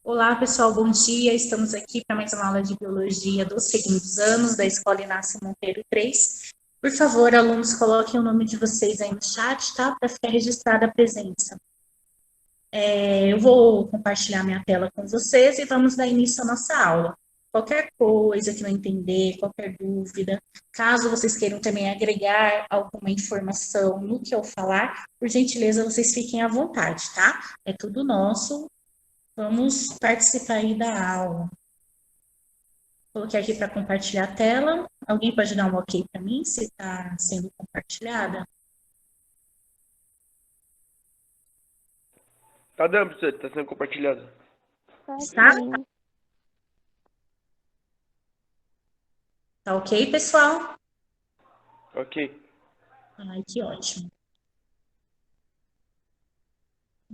Olá, pessoal, bom dia. Estamos aqui para mais uma aula de biologia dos segundos anos da Escola Inácio Monteiro 3. Por favor, alunos, coloquem o nome de vocês aí no chat, tá? Para ficar registrada a presença. Eu vou compartilhar minha tela com vocês e vamos dar início à nossa aula. Qualquer coisa que não entender, qualquer dúvida, caso vocês queiram também agregar alguma informação no que eu falar, por gentileza, vocês fiquem à vontade, tá? É tudo nosso. Vamos participar aí da aula. Coloquei aqui para compartilhar a tela. Alguém pode dar um ok para mim se está sendo compartilhada? Tá dando, professor, tá sendo compartilhado. Tá? Tá ok, pessoal? Ok. Ai, que ótimo.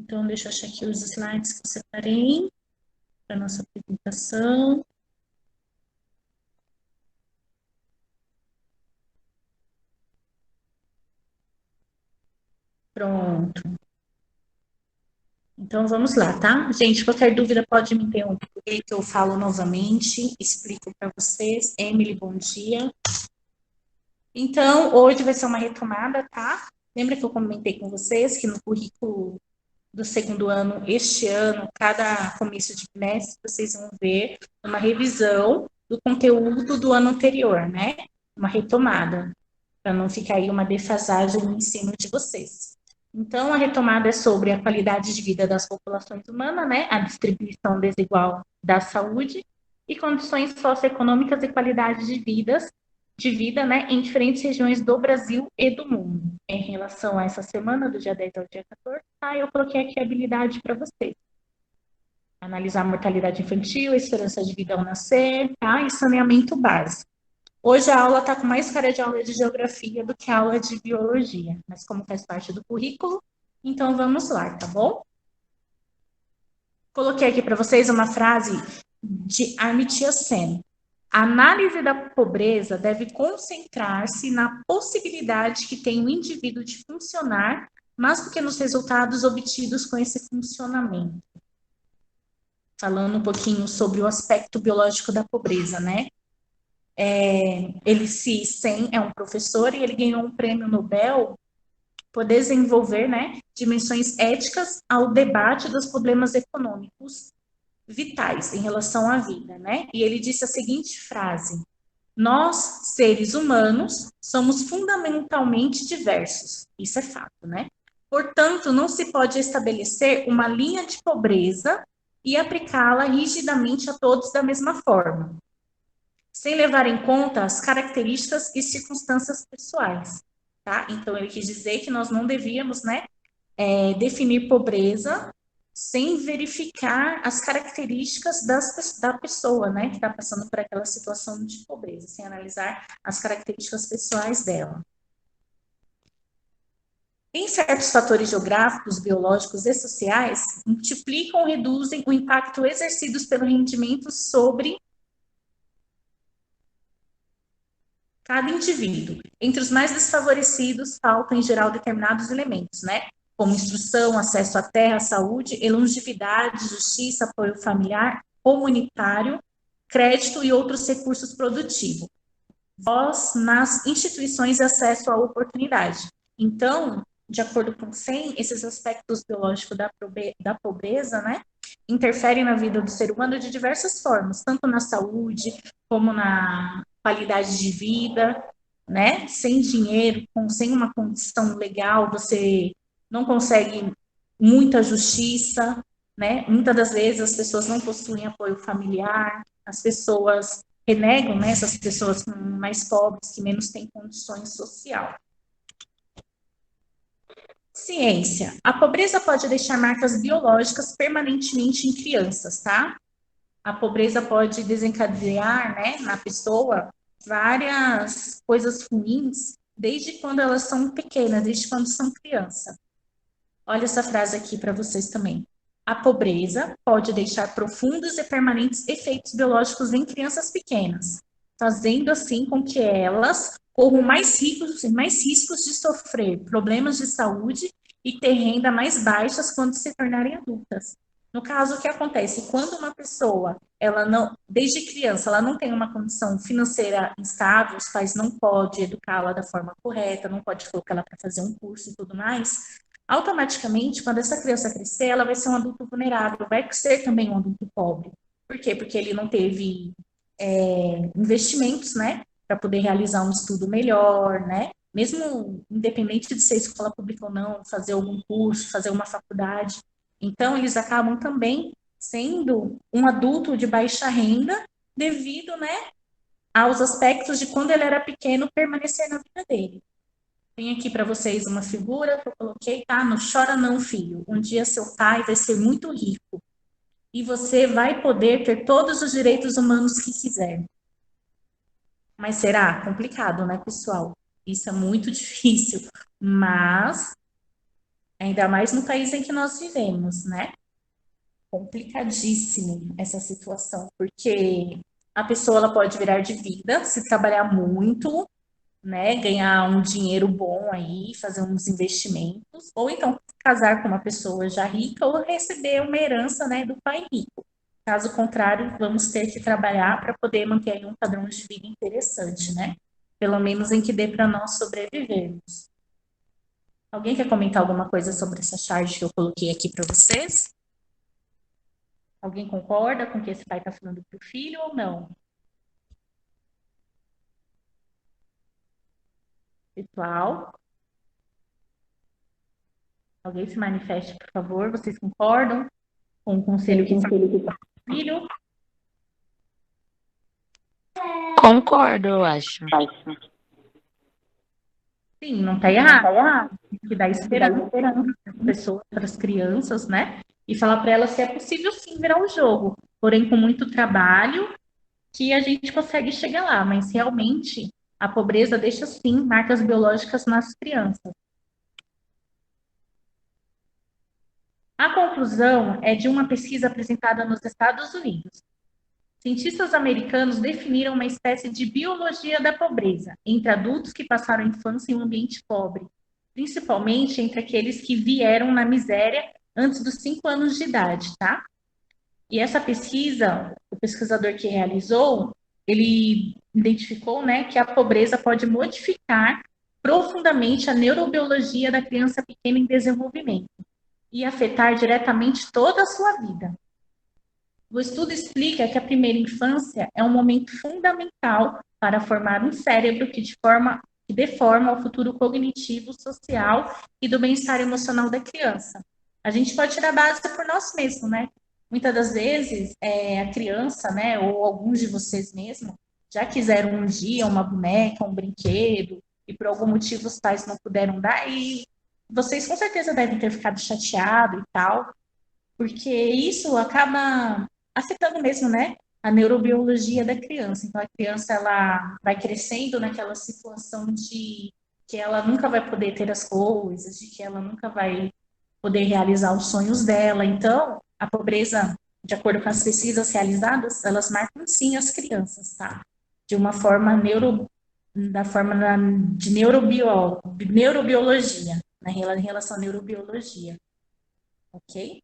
Então, deixa eu achar aqui os slides que eu separei para nossa apresentação. Pronto. Então, vamos lá, tá? Gente, qualquer dúvida pode me interromper, que eu falo novamente, explico para vocês. Emily, bom dia. Então, hoje vai ser uma retomada, tá? Lembra que eu comentei com vocês que no currículo do segundo ano, este ano, cada começo de trimestre, vocês vão ver uma revisão do conteúdo do ano anterior, né? Uma retomada, para não ficar aí uma defasagem no ensino de vocês. Então, a retomada é sobre a qualidade de vida das populações humanas, né? A distribuição desigual da saúde e condições socioeconômicas e qualidade de vida, né, em diferentes regiões do Brasil e do mundo. Em relação a essa semana, do dia 10 ao dia 14, tá? Eu coloquei aqui a habilidade para vocês. Analisar a mortalidade infantil, a esperança de vida ao nascer, tá? E saneamento básico. Hoje a aula está com mais cara de aula de geografia do que aula de biologia, mas como faz parte do currículo, então vamos lá, tá bom? Coloquei aqui para vocês uma frase de Amartya Sen. A análise da pobreza deve concentrar-se na possibilidade que tem o indivíduo de funcionar, mais do que nos resultados obtidos com esse funcionamento. Falando um pouquinho sobre o aspecto biológico da pobreza, né? Sen é um professor e ele ganhou um prêmio Nobel por desenvolver, né, dimensões éticas ao debate dos problemas econômicos vitais em relação à vida, né? E ele disse a seguinte frase: nós, seres humanos, somos fundamentalmente diversos. Isso é fato, né? Portanto, não se pode estabelecer uma linha de pobreza e aplicá-la rigidamente a todos da mesma forma, sem levar em conta as características e circunstâncias pessoais, tá? Então, ele quis dizer que nós não devíamos, né, definir pobreza sem verificar as características da pessoa, né, que está passando por aquela situação de pobreza, sem analisar as características pessoais dela. Em certos fatores geográficos, biológicos e sociais, multiplicam ou reduzem o impacto exercido pelo rendimento sobre cada indivíduo. Entre os mais desfavorecidos, faltam, em geral, determinados elementos, né? Como instrução, acesso à terra, saúde, longevidade, justiça, apoio familiar, comunitário, crédito e outros recursos produtivos. Voz nas instituições e acesso à oportunidade. Então, de acordo com o SEM, esses aspectos biológicos da pobreza, né, interferem na vida do ser humano de diversas formas, tanto na saúde, como na qualidade de vida, né? Sem dinheiro, sem uma condição legal, você não consegue muita justiça, né? Muitas das vezes as pessoas não possuem apoio familiar, as pessoas renegam, né, essas pessoas mais pobres, que menos têm condições sociais. Ciência. A pobreza pode deixar marcas biológicas permanentemente em crianças, tá? A pobreza pode desencadear, né, na pessoa várias coisas ruins desde quando elas são pequenas, desde quando são criança. Olha essa frase aqui para vocês também. A pobreza pode deixar profundos e permanentes efeitos biológicos em crianças pequenas, fazendo assim com que elas corram mais riscos de sofrer problemas de saúde e ter renda mais baixas quando se tornarem adultas. No caso, o que acontece? Quando uma pessoa, ela não, desde criança, ela não tem uma condição financeira estável, os pais não podem educá-la da forma correta, não pode colocar ela para fazer um curso e tudo mais, automaticamente, quando essa criança crescer, ela vai ser um adulto vulnerável, vai ser também um adulto pobre. Por quê? Porque ele não teve investimentos, né, para poder realizar um estudo melhor, né, mesmo independente de ser escola pública ou não, fazer algum curso, fazer uma faculdade. Então, eles acabam também sendo um adulto de baixa renda devido, né, aos aspectos de quando ele era pequeno permanecer na vida dele. Tem aqui para vocês uma figura que eu coloquei, tá? Não chora não, filho. Um dia seu pai vai ser muito rico e você vai poder ter todos os direitos humanos que quiser. Mas será complicado, né, pessoal? Isso é muito difícil, mas ainda mais no país em que nós vivemos, né? Complicadíssimo essa situação, porque a pessoa ela pode virar de vida se trabalhar muito, né, ganhar um dinheiro bom aí, fazer uns investimentos, ou então casar com uma pessoa já rica ou receber uma herança, né, do pai rico. Caso contrário, vamos ter que trabalhar para poder manter aí um padrão de vida interessante, né? Pelo menos em que dê para nós sobrevivermos. Alguém quer comentar alguma coisa sobre essa charge que eu coloquei aqui para vocês? Alguém concorda com o que esse pai está falando para o filho ou não? Pessoal, alguém se manifeste, por favor. Vocês concordam com o conselho que faz para o filho? Concordo, eu acho. Sim, não está errado. Tem que dar esperança para as pessoas, para as crianças, né? E falar para elas que é possível sim virar um jogo, porém com muito trabalho que a gente consegue chegar lá, mas realmente a pobreza deixa sim marcas biológicas nas crianças. A conclusão é de uma pesquisa apresentada nos Estados Unidos. Cientistas americanos definiram uma espécie de biologia da pobreza entre adultos que passaram a infância em um ambiente pobre, principalmente entre aqueles que vieram na miséria antes dos 5 anos de idade, tá? E essa pesquisa, o pesquisador que realizou, ele identificou, né, que a pobreza pode modificar profundamente a neurobiologia da criança pequena em desenvolvimento e afetar diretamente toda a sua vida. O estudo explica que a primeira infância é um momento fundamental para formar um cérebro que dê forma ao futuro cognitivo, social e do bem-estar emocional da criança. A gente pode tirar base por nós mesmos, né? Muitas das vezes, a criança, né, ou alguns de vocês mesmos, já quiseram um dia uma boneca, um brinquedo, e por algum motivo os pais não puderam dar, e vocês com certeza devem ter ficado chateados e tal, porque isso acaba afetando mesmo, né, a neurobiologia da criança. Então, a criança, ela vai crescendo naquela situação de que ela nunca vai poder ter as coisas, de que ela nunca vai poder realizar os sonhos dela. Então, a pobreza, de acordo com as pesquisas realizadas, elas marcam sim as crianças, tá? De uma forma da forma de neurobiologia, né, em relação à neurobiologia, ok?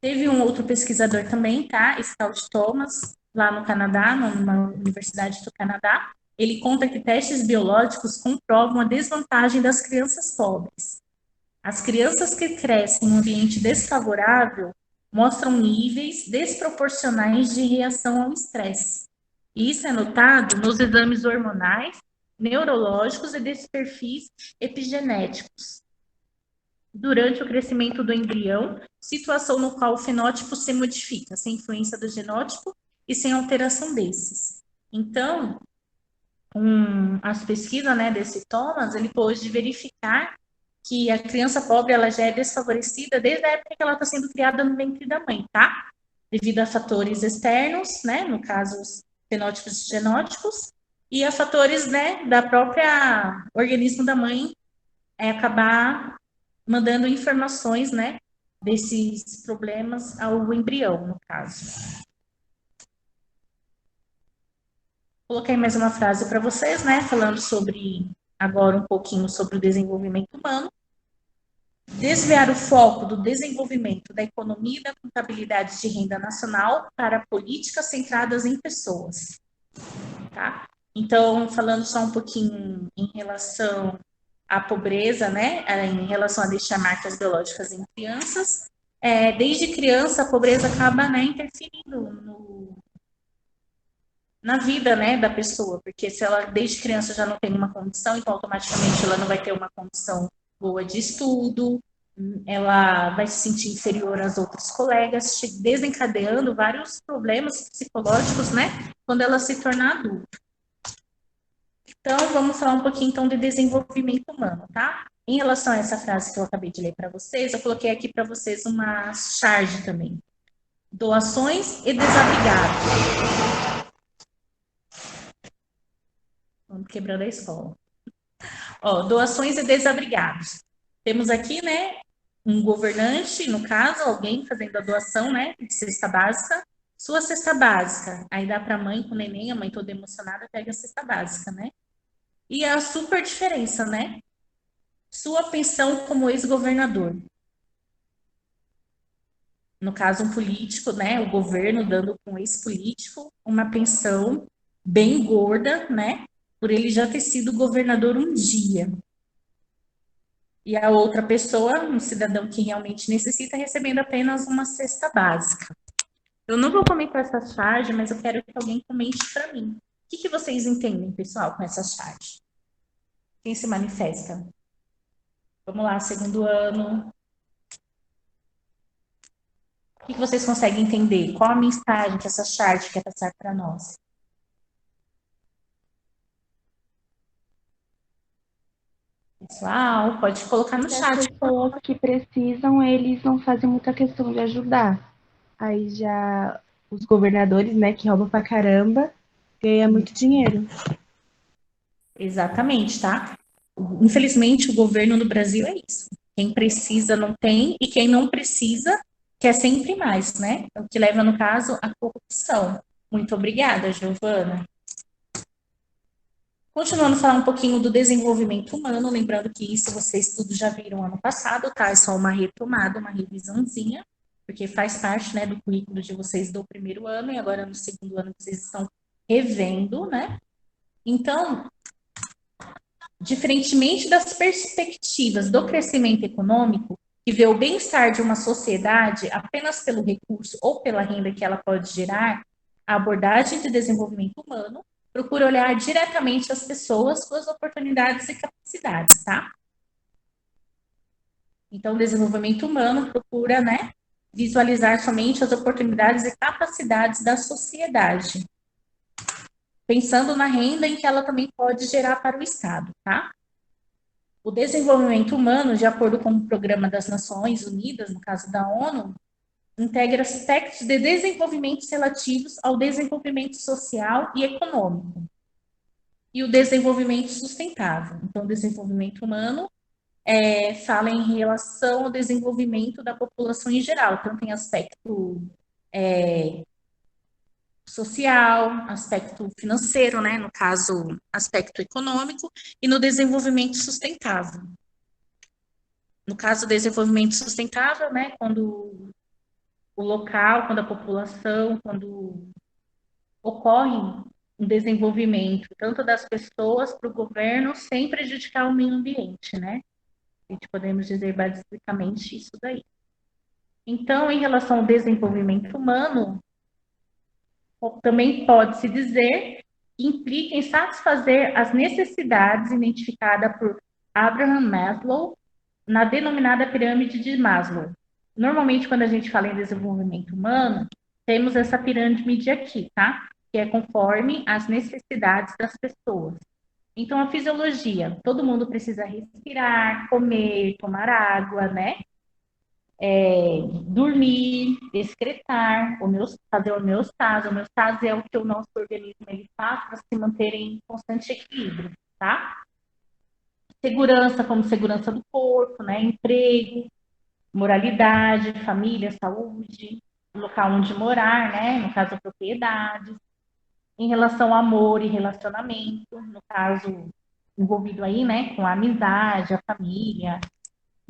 Teve um outro pesquisador também, tá? Scout Thomas, lá no Canadá, numa universidade do Canadá. Ele conta que testes biológicos comprovam a desvantagem das crianças pobres. As crianças que crescem em um ambiente desfavorável mostram níveis desproporcionais de reação ao estresse. E isso é notado nos exames hormonais, neurológicos e desses perfis epigenéticos durante o crescimento do embrião, situação no qual o fenótipo se modifica, sem influência do genótipo e sem alteração desses. Então, as pesquisas, né, desse Thomas, ele pôde verificar que a criança pobre ela já é desfavorecida desde a época que ela está sendo criada no ventre da mãe, tá? Devido a fatores externos, né, no caso, os fenótipos e genótipos, e a fatores, né, da própria organismo da mãe acabar mandando informações, né, desses problemas ao embrião, no caso. Coloquei mais uma frase para vocês, né, falando sobre, agora um pouquinho sobre o desenvolvimento humano. desviar o foco do desenvolvimento da economia e da contabilidade de renda nacional para políticas centradas em pessoas, tá? Então, falando só um pouquinho em relação à pobreza, né, em relação a deixar marcas biológicas em crianças, desde criança a pobreza acaba, né, interferindo na vida, né, da pessoa, porque se ela desde criança já não tem uma condição, então automaticamente ela não vai ter uma condição boa de estudo, ela vai se sentir inferior às outras colegas, desencadeando vários problemas psicológicos, né, quando ela se tornar adulta. Então, vamos falar um pouquinho então de desenvolvimento humano, tá? Em relação a essa frase que eu acabei de ler para vocês, eu coloquei aqui para vocês uma charge também. Doações e desabrigados. Vamos quebrando a escola. Ó, doações e desabrigados. Temos aqui, né, um governante, no caso, alguém fazendo a doação, né, de cesta básica. Sua cesta básica, aí dá para a mãe com o neném, a mãe toda emocionada pega a cesta básica, né? E a super diferença, né? Sua pensão como ex-governador. No caso, um político, né? O governo dando para um ex-político uma pensão bem gorda, né? Por ele já ter sido governador um dia. E a outra pessoa, um cidadão que realmente necessita, recebendo apenas uma cesta básica. Eu não vou comentar essa charge, mas eu quero que alguém comente para mim. O que vocês entendem, pessoal, com essa charge? Quem se manifesta? Vamos lá, segundo ano. O que vocês conseguem entender? Qual a mensagem que essa charge quer passar para nós? Pessoal, pode colocar no As chat. pessoas que precisam, eles não fazem muita questão de ajudar. Aí já os governadores, né, que roubam pra caramba, ganham muito dinheiro. Exatamente, tá? Infelizmente, o governo no Brasil é isso. Quem precisa não tem e quem não precisa quer sempre mais, né? O que leva, no caso, à corrupção. Muito obrigada, Giovana. Continuando a falar um pouquinho do desenvolvimento humano, lembrando que isso vocês tudo já viram ano passado, tá? É só uma retomada, uma revisãozinha, porque faz parte, né, do currículo de vocês do primeiro ano e agora no segundo ano vocês estão revendo, né? Então, diferentemente das perspectivas do crescimento econômico, que vê o bem-estar de uma sociedade apenas pelo recurso ou pela renda que ela pode gerar, a abordagem de desenvolvimento humano procura olhar diretamente as pessoas, suas oportunidades e capacidades, tá? Então, o desenvolvimento humano procura, né, visualizar somente as oportunidades e capacidades da sociedade, pensando na renda em que ela também pode gerar para o Estado, tá? O desenvolvimento humano, de acordo com o Programa das Nações Unidas, no caso da ONU, integra aspectos de desenvolvimento relativos ao desenvolvimento social e econômico e o desenvolvimento sustentável. Então, o desenvolvimento humano fala em relação ao desenvolvimento da população em geral. Então, tem aspecto social, aspecto financeiro, né? No caso, aspecto econômico, e no desenvolvimento sustentável. No caso do desenvolvimento sustentável, né? Quando o local, quando a população, quando ocorre um desenvolvimento tanto das pessoas para o governo sem prejudicar o meio ambiente, né? A gente podemos dizer basicamente isso daí. Então, em relação ao desenvolvimento humano, também pode-se dizer que implica em satisfazer as necessidades identificadas por Abraham Maslow na denominada pirâmide de Maslow. Normalmente, quando a gente fala em desenvolvimento humano, temos essa pirâmide aqui, tá? Que é conforme as necessidades das pessoas. Então, a fisiologia, todo mundo precisa respirar, comer, tomar água, né? Dormir, excretar, fazer homeostase. Homeostase é o que o nosso organismo ele faz para se manter em constante equilíbrio, tá? Segurança, como segurança do corpo, né? Emprego, moralidade, família, saúde, local onde morar, né? No caso, propriedades. Em relação ao amor e relacionamento, no caso, envolvido aí, né? Com a amizade, a família,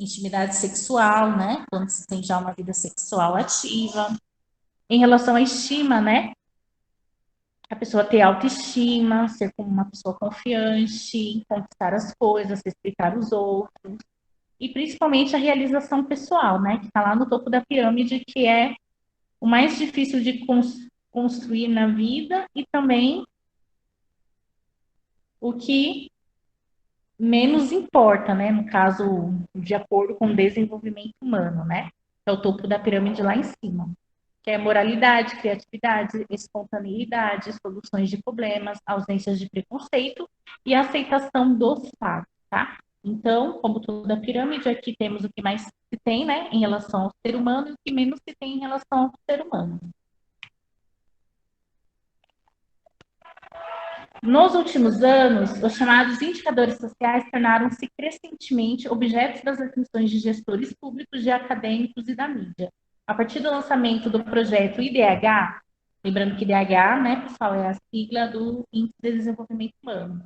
intimidade sexual, né? Quando se tem já uma vida sexual ativa. Em relação à estima, né? A pessoa ter autoestima, ser como uma pessoa confiante, conquistar as coisas, respeitar os outros. E principalmente a realização pessoal, né? Que está lá no topo da pirâmide, que é o mais difícil de construir na vida e também o que menos importa, né? No caso, de acordo com o desenvolvimento humano, né? Que é o topo da pirâmide lá em cima. Que é moralidade, criatividade, espontaneidade, soluções de problemas, ausências de preconceito e aceitação dos fatos, tá? Então, como toda a pirâmide, aqui temos o que mais se tem, né, em relação ao ser humano e o que menos se tem em relação ao ser humano. Nos últimos anos, os chamados indicadores sociais tornaram-se crescentemente objetos das atenções de gestores públicos, de acadêmicos e da mídia. A partir do lançamento do projeto IDH, lembrando que IDH, né, pessoal, é a sigla do Índice de Desenvolvimento Humano.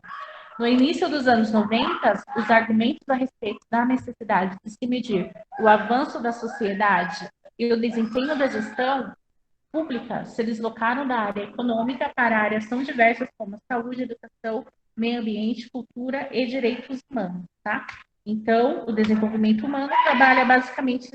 No início dos anos 90, os argumentos a respeito da necessidade de se medir o avanço da sociedade e o desempenho da gestão pública se deslocaram da área econômica para áreas tão diversas como saúde, educação, meio ambiente, cultura e direitos humanos, tá? Então, o desenvolvimento humano trabalha basicamente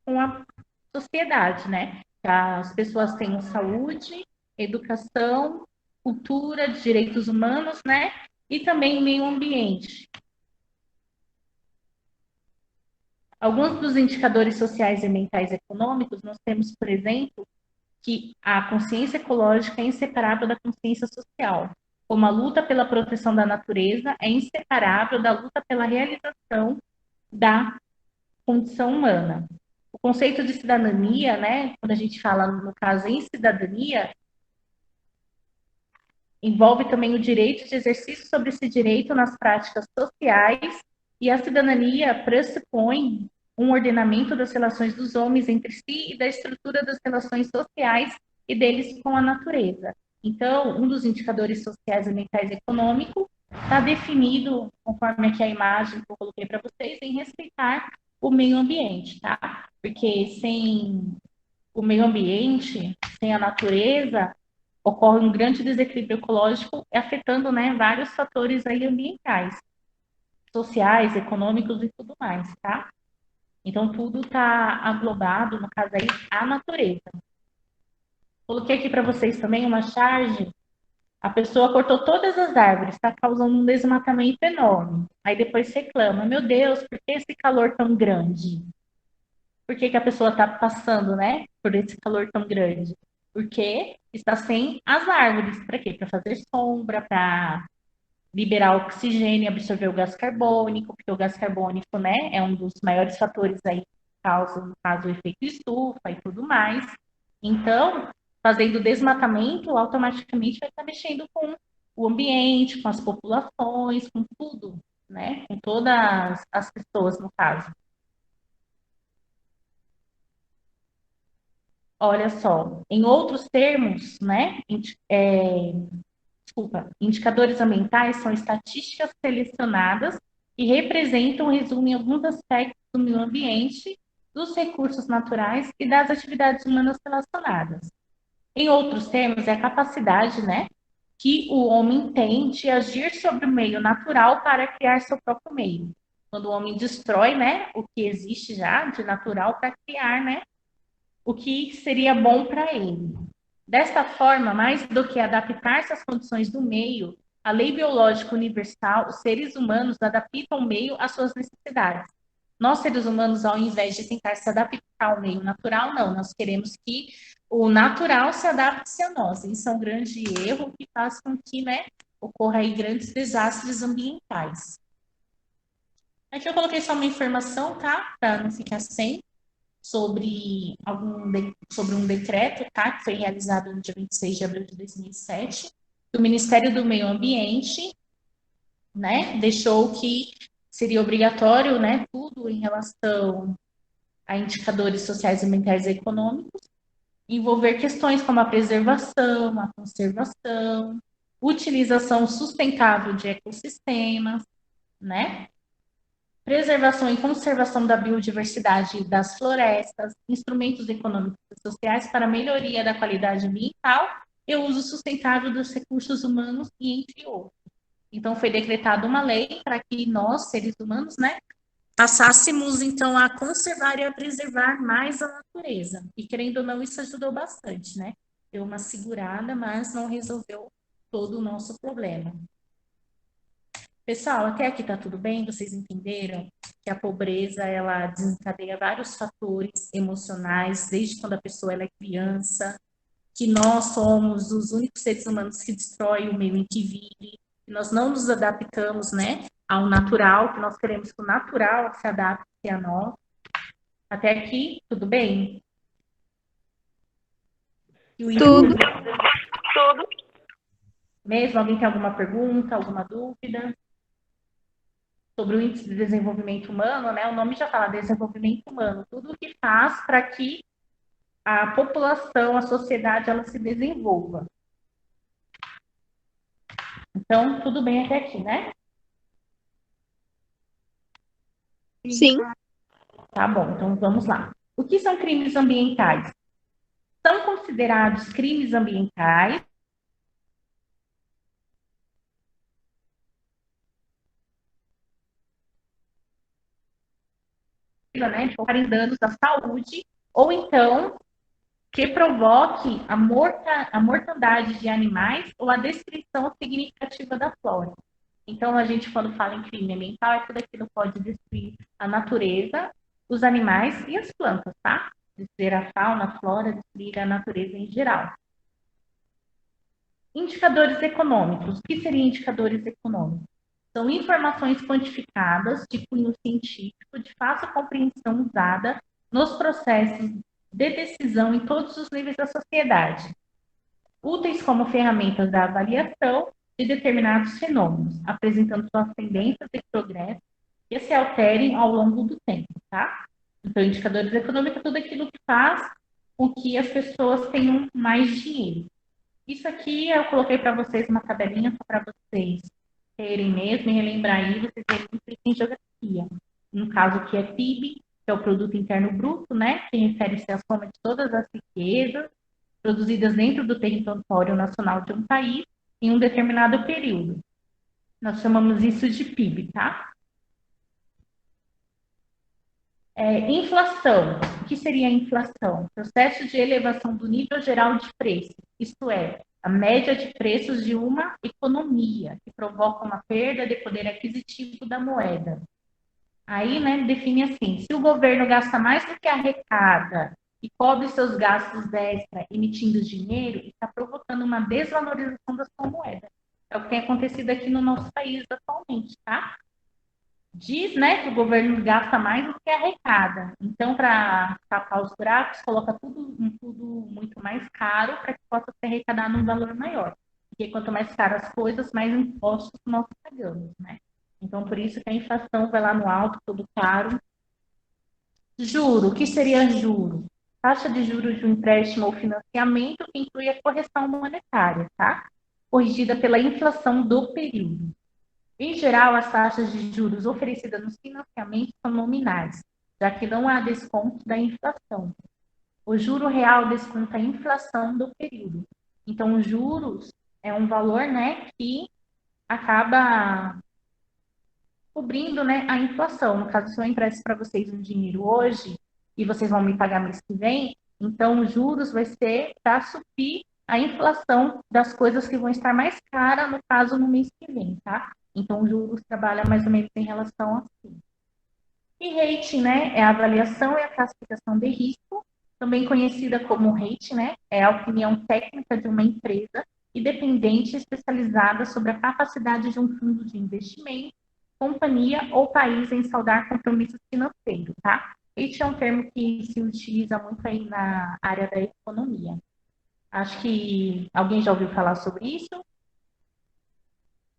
com a sociedade, né? Que as pessoas tenham saúde, educação, cultura, direitos humanos, né? E também meio ambiente. Alguns dos indicadores sociais e mentais econômicos, nós temos, por exemplo, que a consciência ecológica é inseparável da consciência social, como a luta pela proteção da natureza é inseparável da luta pela realização da condição humana. O conceito de cidadania, né, quando a gente fala, no caso, em cidadania, envolve também o direito de exercício sobre esse direito nas práticas sociais, e a cidadania pressupõe um ordenamento das relações dos homens entre si e da estrutura das relações sociais e deles com a natureza. Então, um dos indicadores sociais, ambientais e econômicos está definido, conforme aqui a imagem que eu coloquei para vocês, em respeitar o meio ambiente, tá? Porque sem o meio ambiente, sem a natureza, ocorre um grande desequilíbrio ecológico, afetando, né, vários fatores aí ambientais, sociais, econômicos e tudo mais, tá? Então, tudo está aglobado, no caso aí, a natureza. Coloquei aqui para vocês também uma charge. A pessoa cortou todas as árvores, está causando um desmatamento enorme. Aí depois reclama, meu Deus, por que esse calor tão grande? Por que a pessoa está passando, né, por esse calor tão grande? Porque está sem as árvores. Para quê? Para fazer sombra, para liberar oxigênio e absorver o gás carbônico, porque o gás carbônico, né, é um dos maiores fatores aí que causam, no caso, o efeito estufa e tudo mais. Então, fazendo desmatamento, automaticamente vai estar mexendo com o ambiente, com as populações, com tudo, né, com todas as pessoas, no caso. Olha só, em outros termos, né, indicadores ambientais são estatísticas selecionadas que representam, resumem alguns aspectos do meio ambiente, dos recursos naturais e das atividades humanas relacionadas. Em outros termos, é a capacidade, né, que o homem tem de agir sobre o meio natural para criar seu próprio meio. Quando o homem destrói, né, o que existe já de natural para criar, né, o que seria bom para ele. Desta forma, mais do que adaptar-se às condições do meio, a lei biológica universal, os seres humanos adaptam o meio às suas necessidades. Nós, seres humanos, ao invés de tentar se adaptar ao meio natural, não, nós queremos que o natural se adapte a nós. Isso é um grande erro que faz com que, né, ocorra aí grandes desastres ambientais. Aqui eu coloquei só uma informação, tá? Para não ficar sem. Sobre um decreto, tá, que foi realizado no dia 26 de abril de 2007, que o Ministério do Meio Ambiente, né, deixou que seria obrigatório, né, tudo em relação a indicadores sociais, ambientais e econômicos, envolver questões como a preservação, a conservação, utilização sustentável de ecossistemas, né, preservação e conservação da biodiversidade das florestas, instrumentos econômicos e sociais para melhoria da qualidade ambiental e o uso sustentável dos recursos humanos e entre outros. Então, foi decretada uma lei para que nós, seres humanos, né, passássemos, então, a conservar e a preservar mais a natureza. E, querendo ou não, isso ajudou bastante, né? Deu uma segurada, mas não resolveu todo o nosso problema. Pessoal, até aqui tá tudo bem? Vocês entenderam que a pobreza, ela desencadeia vários fatores emocionais, desde quando a pessoa ela é criança, que nós somos os únicos seres humanos que destroem o meio em que vive, que nós não nos adaptamos, né, ao natural, que nós queremos que o natural se adapte a nós. Até aqui, tudo bem? E o Tudo. mesmo? Alguém tem alguma pergunta, alguma dúvida? Sobre o índice de desenvolvimento humano, né? O nome já fala desenvolvimento humano, tudo o que faz para que a população, a sociedade, ela se desenvolva. Então, tudo bem até aqui, né? Sim. Tá bom, então vamos lá. O que são crimes ambientais? São considerados crimes ambientais né, de causarem danos à saúde, ou então que provoque a mortandade de animais ou a destruição significativa da flora. Então, a gente, quando fala em crime ambiental, é tudo aquilo que pode destruir a natureza, os animais e as plantas, tá? Destruir a fauna, a flora, destruir a natureza em geral. Indicadores econômicos. O que seriam indicadores econômicos? São informações quantificadas de cunho científico, de fácil compreensão usada nos processos de decisão em todos os níveis da sociedade, úteis como ferramentas da avaliação de determinados fenômenos, apresentando suas tendências e progressos que se alterem ao longo do tempo, tá? Então, indicadores econômicos é tudo aquilo que faz com que as pessoas tenham mais dinheiro. Isso aqui eu coloquei para vocês uma tabelinha só para vocês terem mesmo e relembrar aí, vocês verem muito em geografia. No caso aqui é PIB, que é o Produto Interno Bruto, né? Que refere-se à soma de todas as riquezas produzidas dentro do território nacional de um país em um determinado período. Nós chamamos isso de PIB, tá? Inflação. O que seria a inflação? Processo de elevação do nível geral de preços, isto é, a média de preços de uma economia, que provoca uma perda de poder aquisitivo da moeda. Aí, né, define assim, se o governo gasta mais do que arrecada e cobre seus gastos extra emitindo dinheiro, está provocando uma desvalorização da sua moeda. É o que tem acontecido aqui no nosso país atualmente, tá? Diz, né, que o governo gasta mais do que arrecada. Então, para tapar os buracos, coloca tudo muito mais caro para que possa ser arrecadado um valor maior. Porque quanto mais caro as coisas, mais impostos nós pagamos, né? Então, por isso que a inflação vai lá no alto, tudo caro. Juro, o que seria juro? Taxa de juros de um empréstimo ou financiamento que inclui a correção monetária, tá? Corrigida pela inflação do período. Em geral, as taxas de juros oferecidas nos financiamentos são nominais, já que não há desconto da inflação. O juro real desconta a inflação do período. Então, os juros é um valor, né, que acaba cobrindo, né, a inflação. No caso, se eu empresto para vocês um dinheiro hoje e vocês vão me pagar mês que vem, então os juros vai ser para suprir a inflação das coisas que vão estar mais caras, no caso, no mês que vem, tá? Então, os juros trabalha mais ou menos em relação assim. E rating, né, é a avaliação e a classificação de risco, também conhecida como rating, né, é a opinião técnica de uma empresa independente especializada sobre a capacidade de um fundo de investimento, companhia ou país em saldar compromissos financeiros, tá? Este é um termo que se utiliza muito aí na área da economia. Acho que alguém já ouviu falar sobre isso?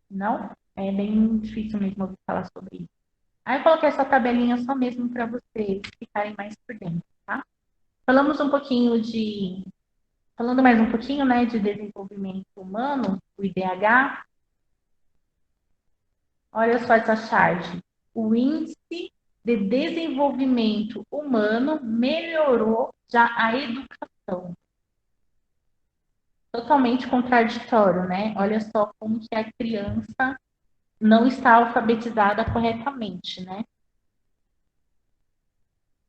Não? É bem difícil mesmo ouvir falar sobre isso. Aí eu coloquei essa tabelinha só mesmo para vocês ficarem mais por dentro, tá? Falando mais um pouquinho, né, de desenvolvimento humano, o IDH. Olha só essa charge. o índice de desenvolvimento humano melhorou já a educação. Totalmente contraditório, né? Olha só como que a criança não está alfabetizada corretamente, né?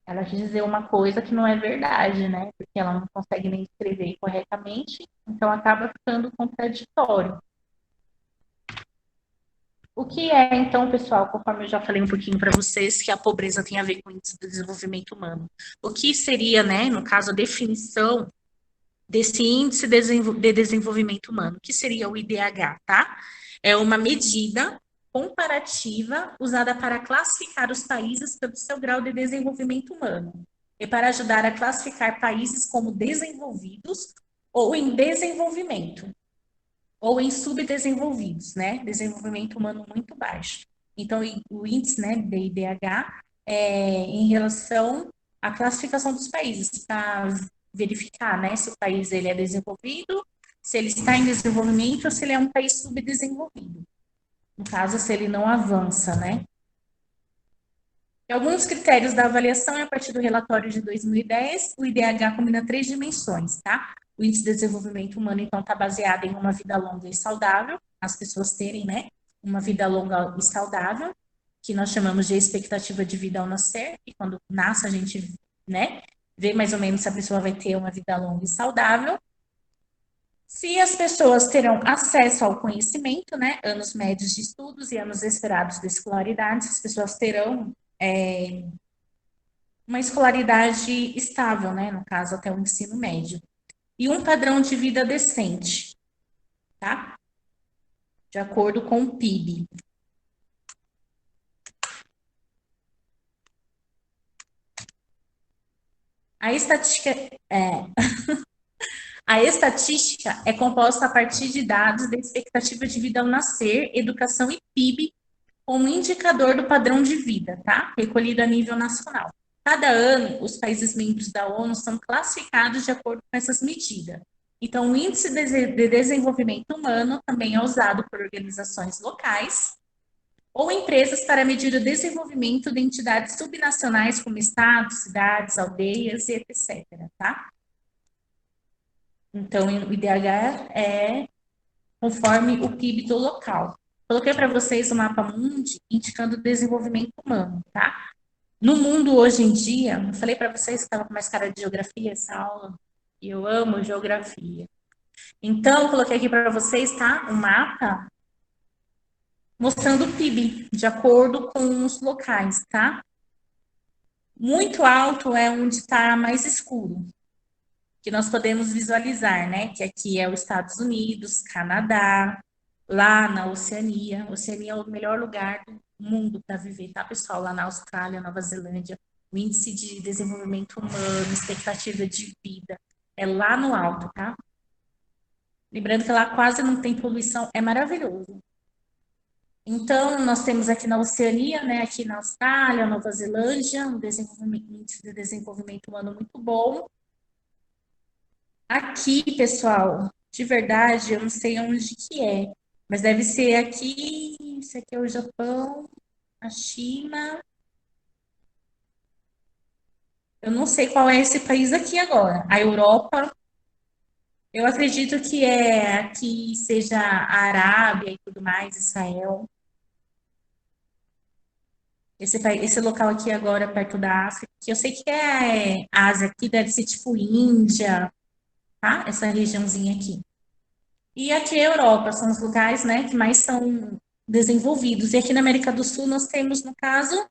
Ela quis dizer uma coisa que não é verdade, né? Porque ela não consegue nem escrever corretamente, então acaba ficando contraditório. O que é, então, pessoal, conforme eu já falei um pouquinho para vocês, que a pobreza tem a ver com o índice de desenvolvimento humano? O que seria, né, no caso, a definição desse índice de desenvolvimento humano? O que seria o IDH, tá? É uma medida comparativa usada para classificar os países pelo seu grau de desenvolvimento humano e para ajudar a classificar países como desenvolvidos ou em desenvolvimento ou em subdesenvolvidos, né? Desenvolvimento humano muito baixo. Então, o índice, né, de IDH é em relação à classificação dos países, para verificar, né, se o país ele é desenvolvido, se ele está em desenvolvimento ou se ele é um país subdesenvolvido. No caso, se ele não avança, né? E alguns critérios da avaliação é a partir do relatório de 2010, o IDH combina 3 dimensões, tá? O índice de desenvolvimento humano, então, está baseado em uma vida longa e saudável, as pessoas terem, né, uma vida longa e saudável, que nós chamamos de expectativa de vida ao nascer, e quando nasce a gente, né, vê mais ou menos se a pessoa vai ter uma vida longa e saudável. Se as pessoas terão acesso ao conhecimento, né, anos médios de estudos e anos esperados de escolaridade, as pessoas terão uma escolaridade estável, né, no caso até o ensino médio, e um padrão de vida decente, tá? De acordo com o PIB. A estatística a estatística é composta a partir de dados da expectativa de vida ao nascer, educação e PIB como indicador do padrão de vida, tá? Recolhido a nível nacional. Cada ano, os países membros da ONU são classificados de acordo com essas medidas. Então, o Índice de Desenvolvimento Humano também é usado por organizações locais ou empresas para medir o desenvolvimento de entidades subnacionais como estados, cidades, aldeias e etc. Tá? Então, o IDH é conforme o PIB do local. Coloquei para vocês o mapa mundi indicando o desenvolvimento humano, tá? No mundo hoje em dia, eu falei para vocês que estava com mais cara de geografia essa aula, e eu amo geografia. Então, eu coloquei aqui para vocês, tá? Um mapa mostrando o PIB de acordo com os locais, tá? Muito alto é onde está mais escuro, que nós podemos visualizar, né? Que aqui é os Estados Unidos, Canadá, lá na Oceania. Oceania é o melhor lugar do mundo para viver, tá, pessoal? Lá na Austrália, Nova Zelândia, o índice de desenvolvimento humano, expectativa de vida, é lá no alto, tá? Lembrando que lá quase não tem poluição, é maravilhoso. Então, nós temos aqui na Oceania, né, aqui na Austrália, Nova Zelândia, um índice de desenvolvimento humano muito bom. Aqui, pessoal, de verdade, eu não sei onde que é, mas deve ser aqui, isso aqui é o Japão, a China. Eu não sei qual é esse país aqui agora. A Europa, eu acredito que é aqui, seja a Arábia e tudo mais, Israel. Esse local aqui agora, perto da África, que eu sei que é Ásia, aqui deve ser tipo Índia, tá? Essa regiãozinha aqui. E aqui é a Europa, são os lugares, né, que mais são desenvolvidos. E aqui na América do Sul nós temos, no caso,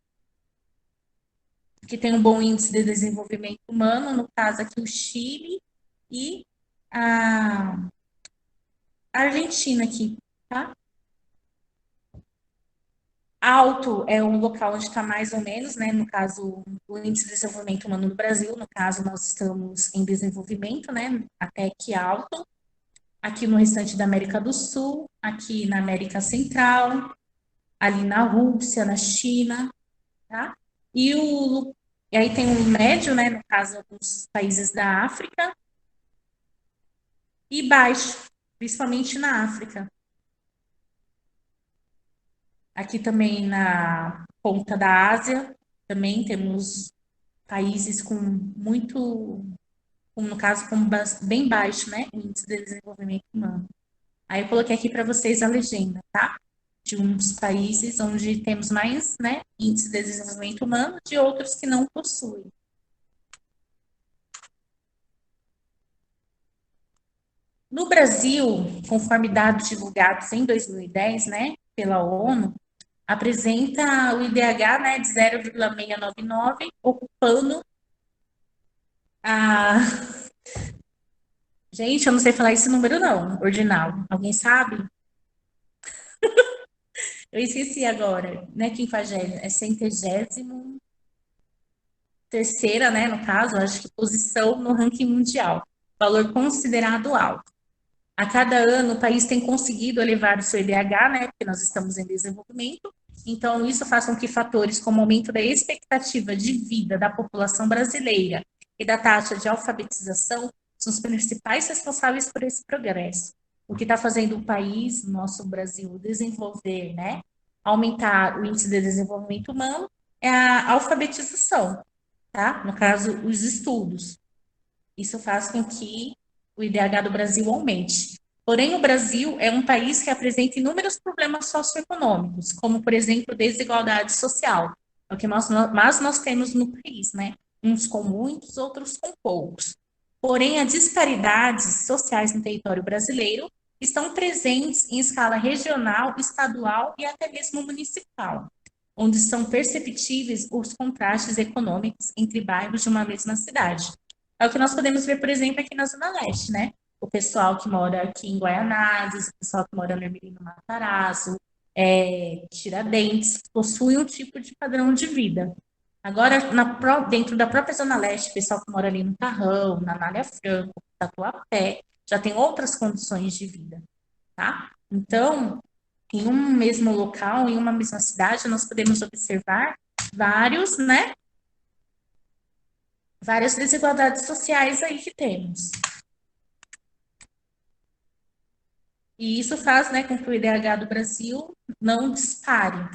que tem um bom índice de desenvolvimento humano, no caso aqui o Chile e a Argentina aqui, tá? Alto é um local onde está mais ou menos, né? No caso, o índice de desenvolvimento humano no Brasil, no caso, nós estamos em desenvolvimento, né? Até que alto. Aqui no restante da América do Sul, aqui na América Central, ali na Rússia, na China, tá? E aí tem o médio, né? No caso, alguns países da África, e baixo, principalmente na África. Aqui também na ponta da Ásia, também temos países com muito, no caso, com bem baixo, né, o índice de desenvolvimento humano. Aí eu coloquei aqui para vocês a legenda, tá? De uns países onde temos mais, né, índice de desenvolvimento humano, de outros que não possuem. No Brasil, conforme dados divulgados em 2010, né, pela ONU, apresenta o IDH, né, de 0,699, ocupando a... Gente, eu não sei falar esse número não, ordinal. Alguém sabe? Eu esqueci agora, né, quinquagésimo, é 103ª, né, no caso, acho que posição no ranking mundial. Valor considerado alto. A cada ano, o país tem conseguido elevar o seu IDH, né, porque nós estamos em desenvolvimento. Então, isso faz com que fatores como o aumento da expectativa de vida da população brasileira e da taxa de alfabetização são os principais responsáveis por esse progresso. O que está fazendo o país, o nosso Brasil, desenvolver, né, aumentar o índice de desenvolvimento humano é a alfabetização, tá? No caso, os estudos. Isso faz com que o IDH do Brasil aumente. Porém, o Brasil é um país que apresenta inúmeros problemas socioeconômicos, como, por exemplo, desigualdade social. É o que nós temos no país, né? Uns com muitos, outros com poucos. Porém, as disparidades sociais no território brasileiro estão presentes em escala regional, estadual e até mesmo municipal, onde são perceptíveis os contrastes econômicos entre bairros de uma mesma cidade. É o que nós podemos ver, por exemplo, aqui na Zona Leste, né? O pessoal que mora aqui em Guaianazes, o pessoal que mora no Ermelino Matarazzo, Tiradentes, possui um tipo de padrão de vida. Agora, dentro da própria Zona Leste, o pessoal que mora ali no Carrão, na Anália Franco, Tatuapé, já tem outras condições de vida, tá? Então, em um mesmo local, em uma mesma cidade, nós podemos observar vários, né? Várias desigualdades sociais aí que temos. E isso faz, né, com que o IDH do Brasil não dispare.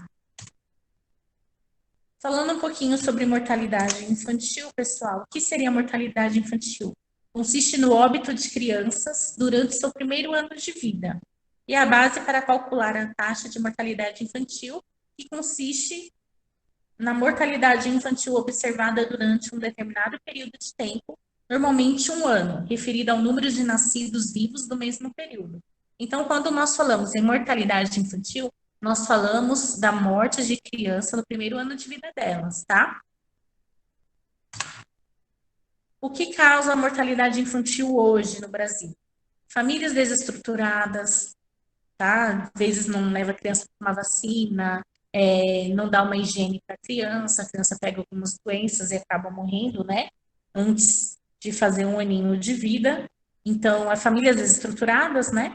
Falando um pouquinho sobre mortalidade infantil, pessoal, o que seria a mortalidade infantil? Consiste no óbito de crianças durante seu primeiro ano de vida. E a base para calcular a taxa de mortalidade infantil, que consiste na mortalidade infantil observada durante um determinado período de tempo, normalmente um ano, referida ao número de nascidos vivos do mesmo período. Então, quando nós falamos em mortalidade infantil, nós falamos da morte de criança no primeiro ano de vida delas, tá? O que causa a mortalidade infantil hoje no Brasil? Famílias desestruturadas, tá? Às vezes não leva a criança para uma vacina, não dá uma higiene para a criança pega algumas doenças e acaba morrendo, né? Antes de fazer um aninho de vida. Então, as famílias desestruturadas, né?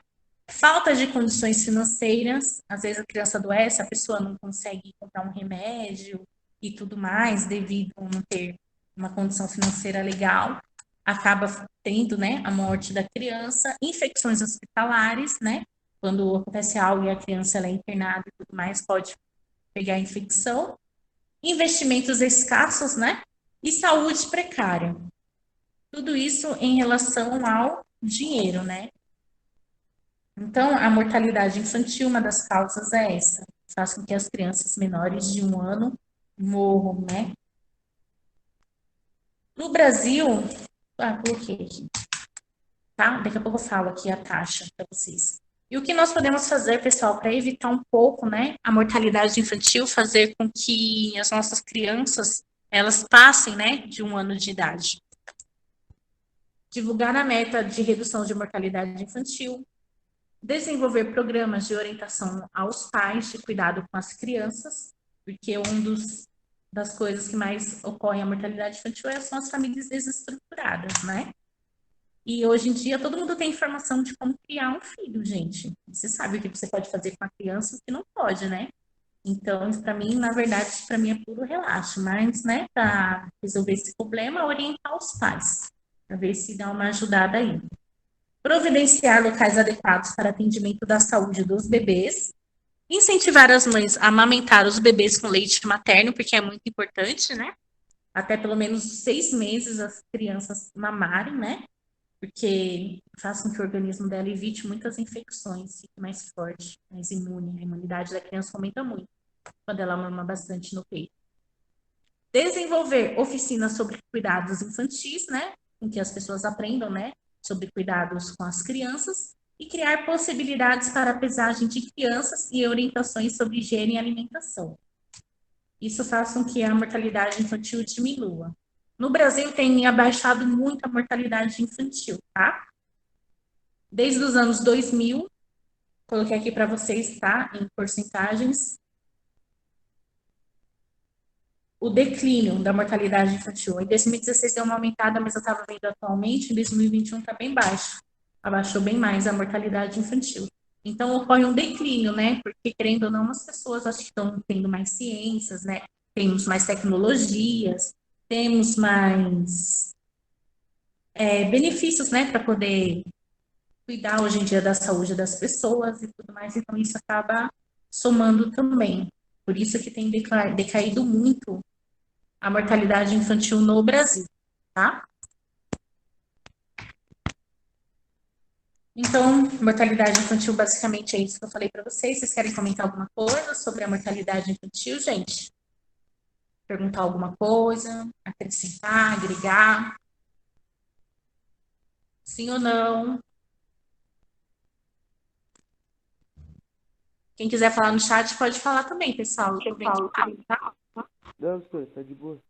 Falta de condições financeiras, às vezes a criança adoece, a pessoa não consegue comprar um remédio e tudo mais, devido a não ter uma condição financeira legal, acaba tendo, né, a morte da criança, infecções hospitalares, né? Quando acontece algo e a criança ela é internada e tudo mais, pode pegar infecção, investimentos escassos, né? E saúde precária. Tudo isso em relação ao dinheiro, né? Então, a mortalidade infantil, uma das causas é essa. Faz com que as crianças menores de 1 ano morram, né? No Brasil, coloquei aqui, tá? Daqui a pouco eu falo aqui a taxa para vocês. E o que nós podemos fazer, pessoal, para evitar um pouco, né, a mortalidade infantil, fazer com que as nossas crianças, elas passem, né, de 1 ano de idade. Divulgar a meta de redução de mortalidade infantil, desenvolver programas de orientação aos pais de cuidado com as crianças, porque das coisas que mais ocorrem a mortalidade infantil são as famílias desestruturadas, né? E hoje em dia todo mundo tem informação de como criar um filho, gente. Você sabe o que você pode fazer com a criança e o que não pode, né? Então, para mim, na verdade, para mim é puro relaxo, mas, né, para resolver esse problema, orientar os pais, para ver se dá uma ajudada aí. Providenciar locais adequados para atendimento da saúde dos bebês, Incentivar as mães a amamentar os bebês com leite materno, porque é muito importante, né? Até pelo menos 6 meses as crianças mamarem, né? Porque faz com que o organismo dela evite muitas infecções, fique mais forte, mais imune. A imunidade da criança aumenta muito quando ela mama bastante no peito. Desenvolver oficinas sobre cuidados infantis, né? Em que as pessoas aprendam, né? Sobre cuidados com as crianças. E criar possibilidades para a pesagem de crianças e orientações sobre higiene e alimentação. Isso faz com que a mortalidade infantil diminua. No Brasil tem abaixado muito a mortalidade infantil, tá? Desde os anos 2000, coloquei aqui para vocês, tá? Em porcentagens, o declínio da mortalidade infantil. Em 2016 deu uma aumentada, mas eu estava vendo atualmente, em 2021 está bem baixo. Abaixou bem mais a mortalidade infantil. Então, ocorre um declínio, né? Porque, querendo ou não, as pessoas acho que estão tendo mais ciências, né? Temos mais tecnologias, temos mais benefícios, né? Para poder cuidar hoje em dia da saúde das pessoas e tudo mais. Então, isso acaba somando também. Por isso que tem decaído muito a mortalidade infantil no Brasil, tá? Então, mortalidade infantil basicamente é isso que eu falei para vocês. Vocês querem comentar alguma coisa sobre a mortalidade infantil, gente? Perguntar alguma coisa, acrescentar, agregar? Sim ou não? Quem quiser falar no chat pode falar também, pessoal. Eu tô vendo que tá. Não, senhor, tá de boa.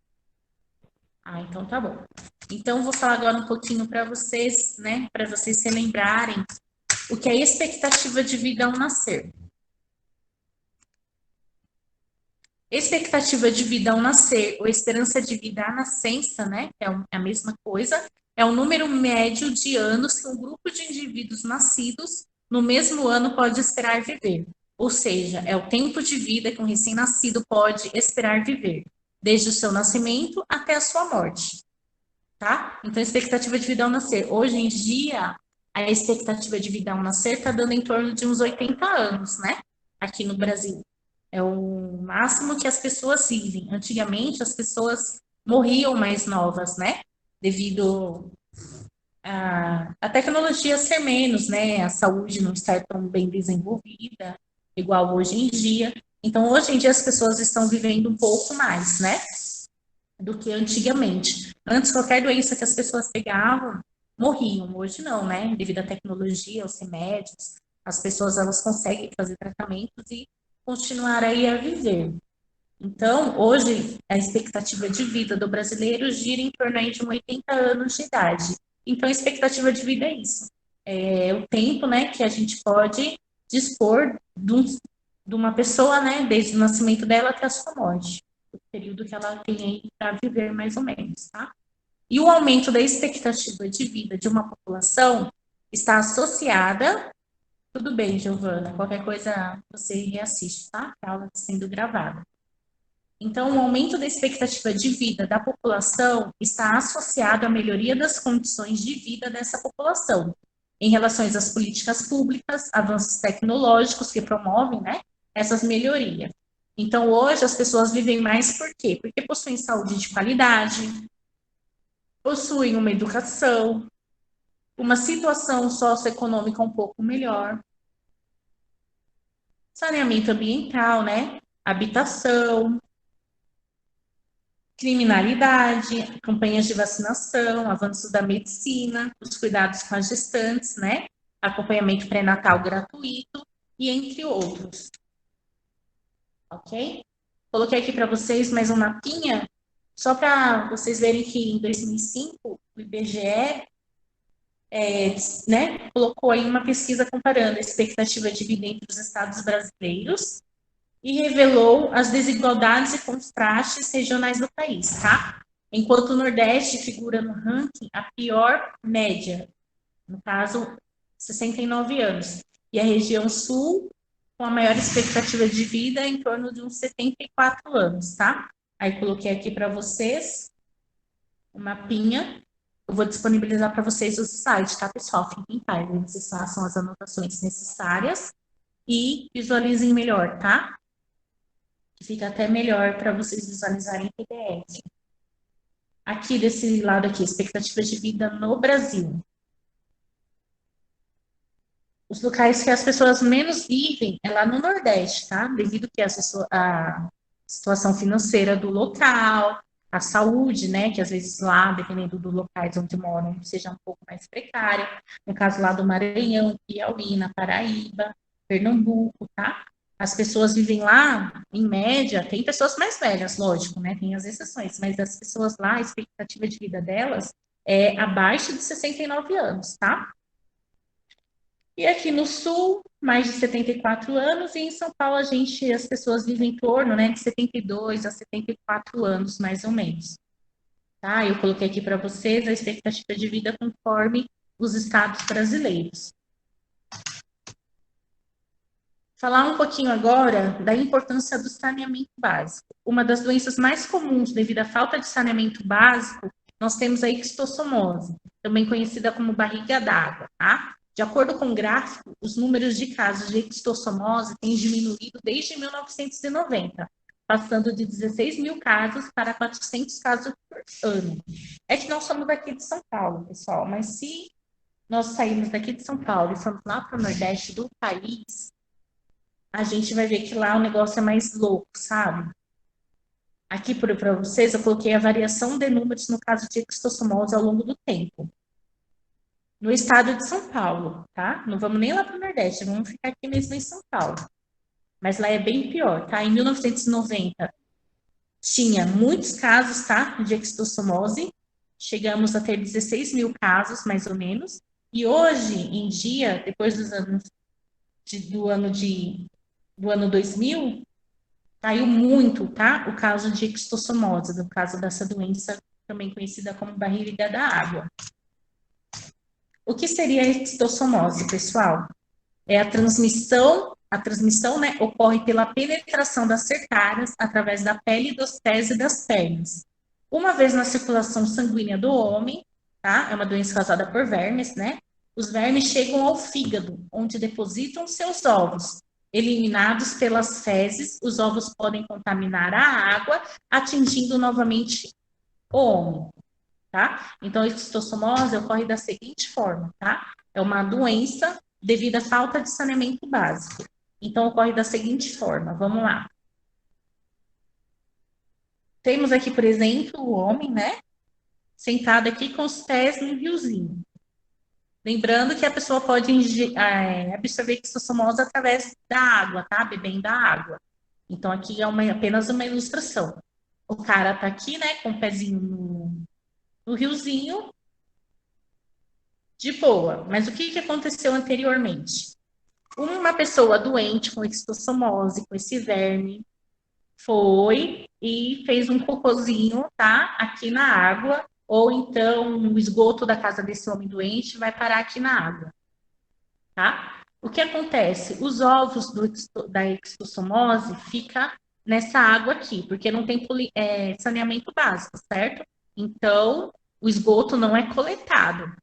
Ah, então tá bom. Então, vou falar agora um pouquinho para vocês, né? Para vocês se lembrarem o que é expectativa de vida ao nascer. Expectativa de vida ao nascer, ou esperança de vida à nascença, né? É a mesma coisa. É o número médio de anos que um grupo de indivíduos nascidos no mesmo ano pode esperar viver. Ou seja, é o tempo de vida que um recém-nascido pode esperar viver, desde o seu nascimento até a sua morte. Tá? Então, expectativa de vida ao nascer. Hoje em dia, a expectativa de vida ao nascer está dando em torno de uns 80 anos, né? Aqui no Brasil. É o máximo que as pessoas vivem. Antigamente, as pessoas morriam mais novas, né? Devido a tecnologia ser menos, né? A saúde não estar tão bem desenvolvida, igual hoje em dia. Então, hoje em dia, as pessoas estão vivendo um pouco mais, né? Do que antigamente. Antes, qualquer doença que as pessoas pegavam, morriam. Hoje não, né? Devido à tecnologia, aos remédios, as pessoas elas conseguem fazer tratamentos e continuar aí a viver. Então, hoje, a expectativa de vida do brasileiro gira em torno aí de 80 anos de idade. Então, a expectativa de vida é isso. É o tempo, né, que a gente pode dispor de uma pessoa, né, desde o nascimento dela até a sua morte. O período que ela tem aí para viver, mais ou menos, tá? E o aumento da expectativa de vida de uma população está associada. Tudo bem, Giovana, qualquer coisa você reassiste, tá? A aula está sendo gravada. Então, o aumento da expectativa de vida da população está associado à melhoria das condições de vida dessa população, em relação às políticas públicas, avanços tecnológicos que promovem, né, essas melhorias. Então, hoje, as pessoas vivem mais por quê? Porque possuem saúde de qualidade, possuem uma educação, uma situação socioeconômica um pouco melhor, saneamento ambiental, né, habitação, criminalidade, campanhas de vacinação, avanços da medicina, os cuidados com as gestantes, né? Acompanhamento pré-natal gratuito e entre outros. Ok? Coloquei aqui para vocês mais um mapinha, só para vocês verem que em 2005 o IBGE né, colocou aí uma pesquisa comparando a expectativa de vida entre os estados brasileiros e revelou as desigualdades e contrastes regionais do país, tá? Enquanto o Nordeste figura no ranking a pior média, no caso, 69 anos, e a região Sul com a maior expectativa de vida em torno de uns 74 anos, tá? Aí coloquei aqui para vocês o mapinha. Eu vou disponibilizar para vocês o site, tá, pessoal? Fiquem em paz, vocês façam as anotações necessárias e visualizem melhor, tá? Fica até melhor para vocês visualizarem em PDF. Aqui, desse lado aqui, expectativa de vida no Brasil. Os locais que as pessoas menos vivem é lá no Nordeste, tá? Devido que a situação financeira do local, a saúde, né? Que às vezes lá, dependendo dos locais onde moram, seja um pouco mais precária. No caso lá do Maranhão, Piauí, na Paraíba, Pernambuco, tá? As pessoas vivem lá, em média, tem pessoas mais velhas, lógico, né? Tem as exceções, mas as pessoas lá, a expectativa de vida delas é abaixo de 69 anos, tá? E aqui no Sul, mais de 74 anos, e em São Paulo as pessoas vivem em torno, né, de 72 a 74 anos, mais ou menos. Tá? Eu coloquei aqui para vocês a expectativa de vida conforme os estados brasileiros. Falar um pouquinho agora da importância do saneamento básico. Uma das doenças mais comuns devido à falta de saneamento básico, nós temos a ixtossomose, também conhecida como barriga d'água, tá? De acordo com o gráfico, os números de casos de ixtossomose têm diminuído desde 1990, passando de 16 mil casos para 400 casos por ano. É que nós somos daqui de São Paulo, pessoal, mas se nós sairmos daqui de São Paulo e formos lá para o Nordeste do país, a gente vai ver que lá o negócio é mais louco, sabe? Aqui para vocês, eu coloquei a variação de números no caso de ixtossomose ao longo do tempo. No estado de São Paulo, tá? Não vamos nem lá para o Nordeste, vamos ficar aqui mesmo em São Paulo. Mas lá é bem pior, tá? Em 1990, tinha muitos casos, tá? De ixtossomose. Chegamos a ter 16 mil casos, mais ou menos. E hoje em dia, depois dos anos do ano 2000, caiu muito, tá? O caso de ixtossomose, no caso dessa doença também conhecida como barriga da água. O que seria a ixtossomose, pessoal? É a transmissão, né, ocorre pela penetração das cercárias através da pele, dos pés e das pernas. Uma vez na circulação sanguínea do homem, tá? É uma doença causada por vermes, né? Os vermes chegam ao fígado, onde depositam seus ovos. Eliminados pelas fezes, os ovos podem contaminar a água, atingindo novamente o homem, tá? Então, a ixtossomose ocorre da seguinte forma, tá? É uma doença devido à falta de saneamento básico. Então, ocorre da seguinte forma, vamos lá. Temos aqui, por exemplo, o homem, né? Sentado aqui com os pés no riozinho. Lembrando que a pessoa pode absorver ixtossomose através da água, tá? Bebendo a água. Então, aqui é apenas uma ilustração. O cara tá aqui, né, com o pezinho no riozinho, de boa. Mas o que aconteceu anteriormente? Uma pessoa doente com ixtossomose, com esse verme, foi e fez um cocôzinho, tá? Aqui na água, ou então o esgoto da casa desse homem doente vai parar aqui na água, tá? O que acontece? Os ovos da ixtossomose ficam nessa água aqui, porque não tem saneamento básico, certo? Então, o esgoto não é coletado.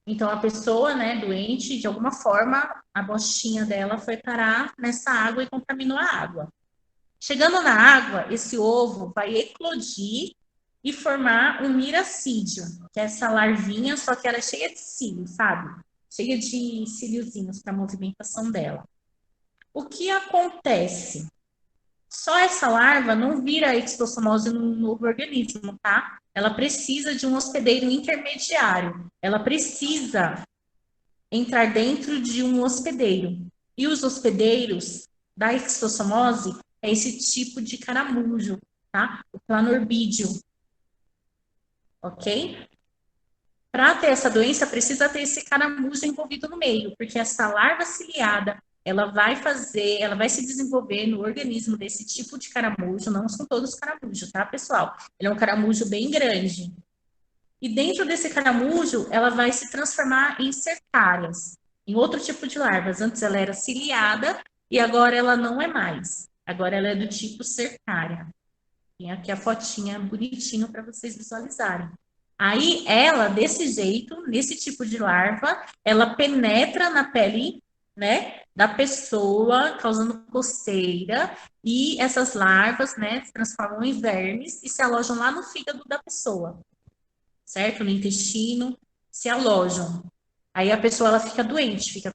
Então, a pessoa, né, doente, de alguma forma, a bostinha dela foi parar nessa água e contaminou a água. Chegando na água, esse ovo vai eclodir e formar um miracídio, que é essa larvinha, só que ela é cheia de cílios, sabe? Cheia de ciliozinhos para a movimentação dela. O que acontece? Só essa larva não vira ixtossomose no novo organismo, tá? Ela precisa de um hospedeiro intermediário. Ela precisa entrar dentro de um hospedeiro. E os hospedeiros da ixtossomose é esse tipo de caramujo, tá? O planorbídeo. Ok? Para ter essa doença, precisa ter esse caramujo envolvido no meio, porque essa larva ciliada, ela vai se desenvolver no organismo desse tipo de caramujo, não são todos caramujos, tá, pessoal? Ele é um caramujo bem grande. E dentro desse caramujo, ela vai se transformar em cercárias, em outro tipo de larvas. Antes ela era ciliada e agora ela não é mais. Agora ela é do tipo cercária. Tem aqui a fotinha bonitinho para vocês visualizarem. Aí ela, desse jeito, nesse tipo de larva, ela penetra na pele, né, da pessoa, causando coceira, e essas larvas, né, se transformam em vermes e se alojam lá no fígado da pessoa, certo? No intestino, se alojam. Aí a pessoa ela fica doente, fica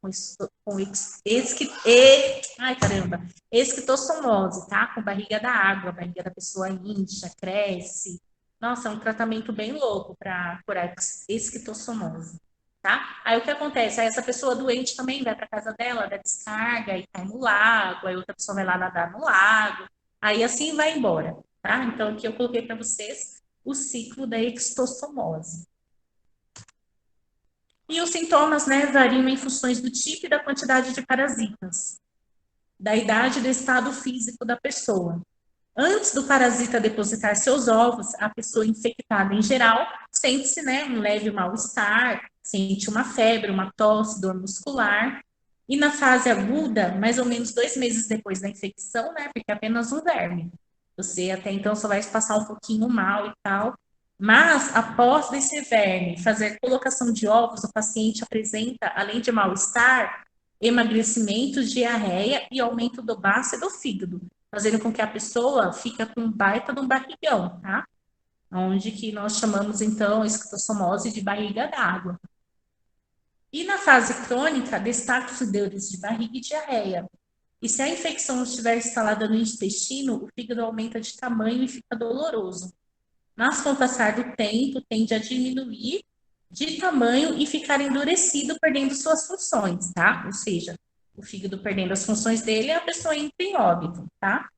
ai, caramba, esquistossomose, tá? Com barriga da água, a barriga da pessoa incha, cresce. Nossa, é um tratamento bem louco para curar esquistossomose, tá? Aí o que acontece? Aí essa pessoa doente também vai para casa dela, dá descarga e cai no lago, aí outra pessoa vai lá nadar no lago, aí assim vai embora, tá? Então aqui eu coloquei para vocês o ciclo da esquistossomose. E os sintomas, né, variam em funções do tipo e da quantidade de parasitas, da idade e do estado físico da pessoa. Antes do parasita depositar seus ovos, a pessoa infectada, em geral, sente-se, né, um leve mal-estar, sente uma febre, uma tosse, dor muscular. E na fase aguda, mais ou menos 2 meses depois da infecção, né, porque é apenas um verme. Você até então só vai passar um pouquinho mal e tal. Mas, após desse verme fazer colocação de ovos, o paciente apresenta, além de mal-estar, emagrecimento, diarreia e aumento do baço e do fígado, fazendo com que a pessoa fica com um baita de um barrigão, tá? Onde que nós chamamos, então, a esquistossomose de barriga d'água. E na fase crônica, destaca-se dores de barriga e diarreia. E se a infecção estiver instalada no intestino, o fígado aumenta de tamanho e fica doloroso. Mas com o passar do tempo, tende a diminuir de tamanho e ficar endurecido, perdendo suas funções, tá? Ou seja, o fígado perdendo as funções dele, a pessoa entra em óbito, tá?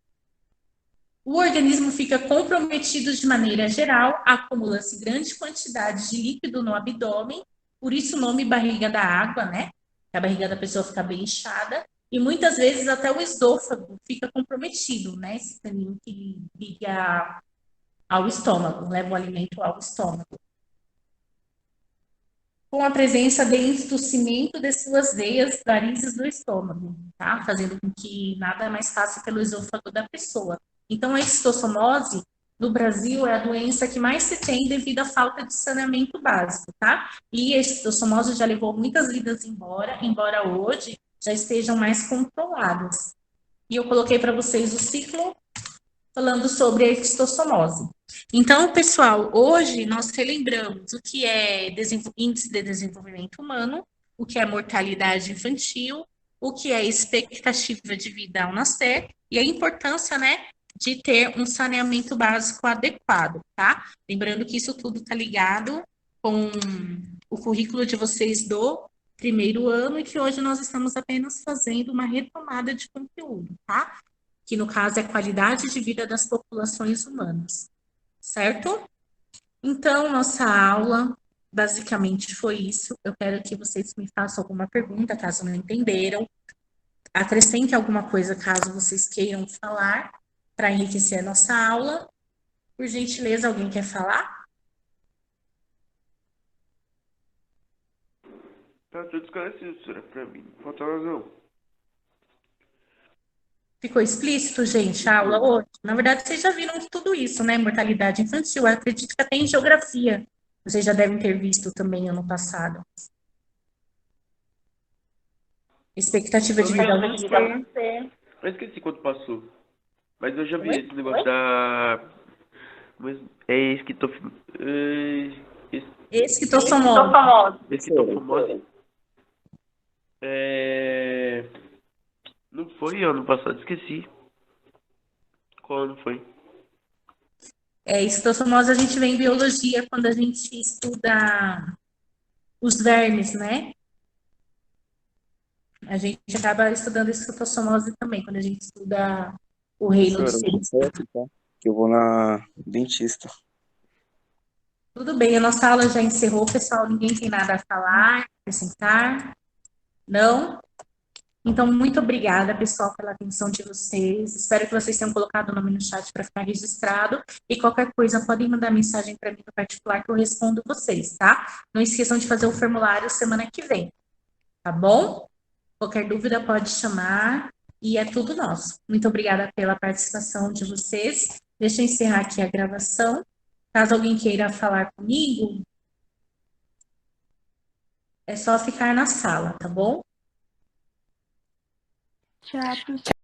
O organismo fica comprometido de maneira geral, acumula-se grande quantidade de líquido no abdômen, por isso o nome barriga da água, né? A barriga da pessoa fica bem inchada, e muitas vezes até o esôfago fica comprometido, né? Esse caminho que liga ao estômago, leva o alimento ao estômago. Com a presença de entucimento de suas veias, varizes do estômago, tá? Fazendo com que nada mais passe pelo esôfago da pessoa. Então, a esquistossomose, no Brasil, é a doença que mais se tem devido à falta de saneamento básico, tá? E a esquistossomose já levou muitas vidas embora hoje já estejam mais controladas. E eu coloquei para vocês o ciclo falando sobre a esquistossomose. Então, pessoal, hoje nós relembramos o que é índice de desenvolvimento humano, o que é mortalidade infantil, o que é expectativa de vida ao nascer e a importância, né, de ter um saneamento básico adequado, tá? Lembrando que isso tudo está ligado com o currículo de vocês do primeiro ano e que hoje nós estamos apenas fazendo uma retomada de conteúdo, tá? Que no caso é a qualidade de vida das populações humanas, certo? Então, nossa aula basicamente foi isso. Eu quero que vocês me façam alguma pergunta, caso não entenderam. Acrescente alguma coisa, caso vocês queiram falar, para enriquecer a nossa aula. Por gentileza, alguém quer falar? Tá tudo esclarecido, senhora, pra mim. Falta razão. Ficou explícito, gente, a aula hoje? Na verdade, vocês já viram tudo isso, né? Mortalidade infantil, eu acredito que até em geografia. Vocês já devem ter visto também ano passado. Expectativa de vida ao nascer. Eu esqueci quando passou. Mas eu já vi Oi? esse negócio da. Mas é Esquistossomose. esquitofimose. Não foi ano passado, esqueci. Qual ano foi? Esquistossomose a gente vê em biologia quando a gente estuda os vermes, né? A gente acaba estudando esquistossomose também, quando a gente estuda o reino dos Professora, eu seres. vou sair aqui, tá? Que eu vou na dentista. Tudo bem, a nossa aula já encerrou, pessoal. Ninguém tem nada a falar, acrescentar? Não? Então, muito obrigada, pessoal, pela atenção de vocês. Espero que vocês tenham colocado o nome no chat para ficar registrado. E qualquer coisa, podem mandar mensagem para mim no particular que eu respondo vocês, tá? Não esqueçam de fazer o formulário semana que vem, tá bom? Qualquer dúvida pode chamar e é tudo nosso. Muito obrigada pela participação de vocês. Deixa eu encerrar aqui a gravação. Caso alguém queira falar comigo, é só ficar na sala, tá bom? Tchau, professor.